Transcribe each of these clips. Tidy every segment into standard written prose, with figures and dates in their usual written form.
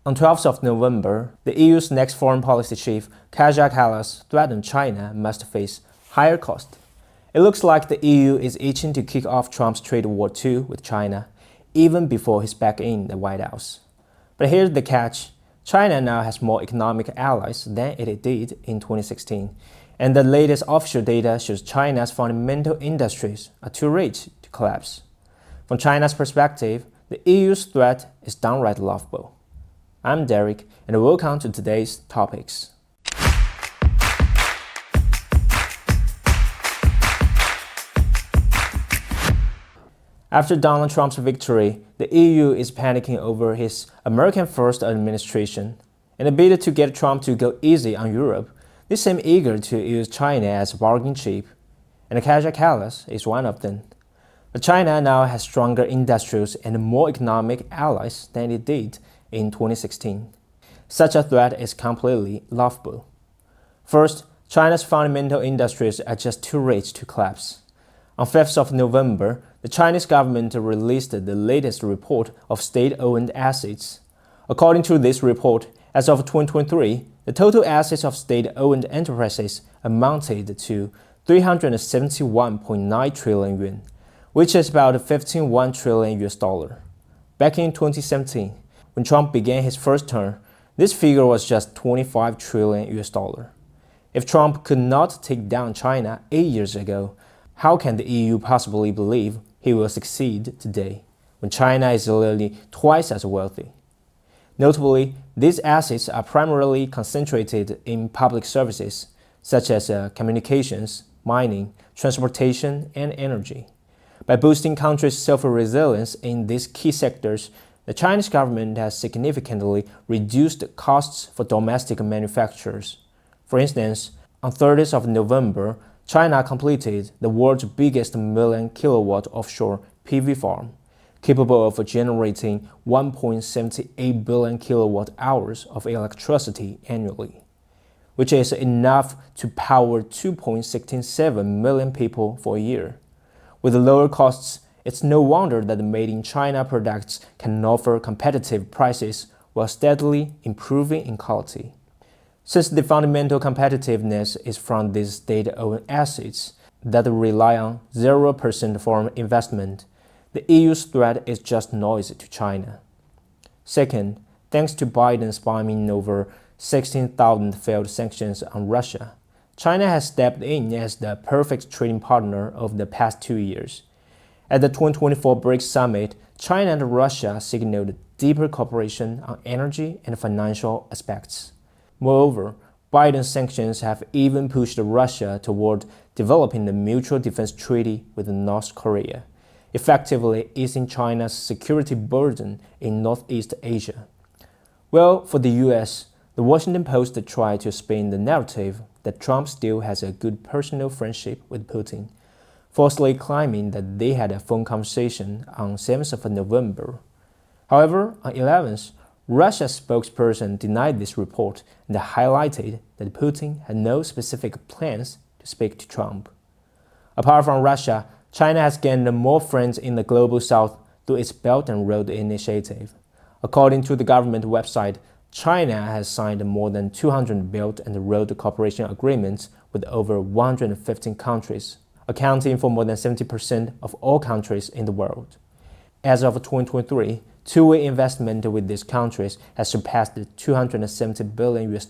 On 12th of November, the EU's next foreign policy chief, Kaja Kallas, threatened China must face higher costs. It looks like the EU is itching to kick off Trump's trade war too with China, even before he's back in the White House. But here's the catch. China now has more economic allies than it did in 2016, and the latest official data shows China's fundamental industries are too rich to collapse. From China's perspective, the EU's threat is downright laughable. I'm Derek, and welcome to today's topics. After Donald Trump's victory, the EU is panicking over his American First administration. In a bid to get Trump to go easy on Europe, they seem eager to use China as a bargain chip, and Kaja Kallas is one of them. But China now has stronger industrials and more economic allies than it did in 2016. Such a threat is completely laughable. First, China's fundamental industries are just too rich to collapse. On 5th of November, the Chinese government released the latest report of state-owned assets. According to this report, as of 2023, the total assets of state-owned enterprises amounted to 371.9 trillion yuan, which is about 15.1 trillion US. Back in 2017, when Trump began his first term, this figure was just 25 trillion US. If Trump could not take down China 8 years ago, how can the EU possibly believe he will succeed today, when China is literally twice as wealthy? Notably, these assets are primarily concentrated in public services, such as communications, mining, transportation, and energy. By boosting countries' self-resilience in these key sectors, the Chinese government has significantly reduced costs for domestic manufacturers. For instance, on 30th of November, China completed the world's biggest million-kilowatt offshore PV farm, capable of generating 1.78 billion kilowatt-hours of electricity annually, which is enough to power 2.67 million people for a year. With lower costs, it's no wonder that made-in-China products can offer competitive prices while steadily improving in quality. Since the fundamental competitiveness is from these state-owned assets that rely on 0% foreign investment, the EU's threat is just noise to China. Second, thanks to Biden's spamming over 16,000 failed sanctions on Russia, China has stepped in as the perfect trading partner of the past 2 years. At the 2024 BRICS Summit, China and Russia signaled deeper cooperation on energy and financial aspects. Moreover, Biden's sanctions have even pushed Russia toward developing a mutual defense treaty with North Korea, effectively easing China's security burden in Northeast Asia. Well, for the US, the Washington Post tried to spin the narrative that Trump still has a good personal friendship with Putin, falsely claiming that they had a phone conversation on 7th of November. However, on 11th, Russia's spokesperson denied this report and highlighted that Putin had no specific plans to speak to Trump. Apart from Russia, China has gained more friends in the Global South through its Belt and Road Initiative. According to the government website, China has signed more than 200 Belt and Road cooperation agreements with over 115 countries, accounting for more than 70% of all countries in the world. As of 2023, two-way investment with these countries has surpassed $270 billion US.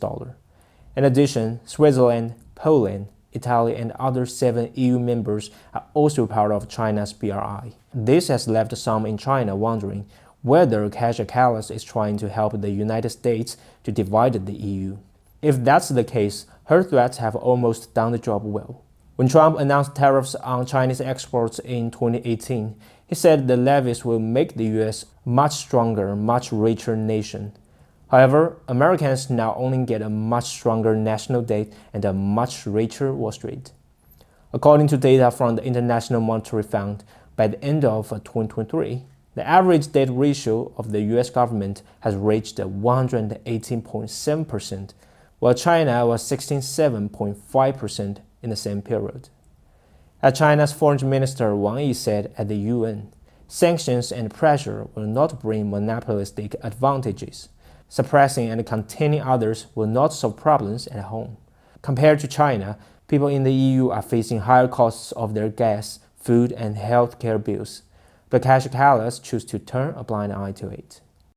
In addition, Switzerland, Poland, Italy, and other 7 EU members are also part of China's BRI. This has left some in China wondering whether Kaja Kallas is trying to help the United States to divide the EU. If that's the case, her threats have almost done the job well. When Trump announced tariffs on Chinese exports in 2018, he said the levies will make the US a much stronger, much richer nation. However, Americans now only get a much stronger national debt and a much richer Wall Street. According to data from the International Monetary Fund, by the end of 2023, the average debt ratio of the US government has reached 118.7%, while China was 67.5% in the same period. As China's Foreign Minister Wang Yi said at the UN, sanctions and pressure will not bring monopolistic advantages. Suppressing and containing others will not solve problems at home. Compared to China, people in the EU are facing higher costs of their gas, food, and healthcare bills, but Kashikalas choose to turn a blind eye to it.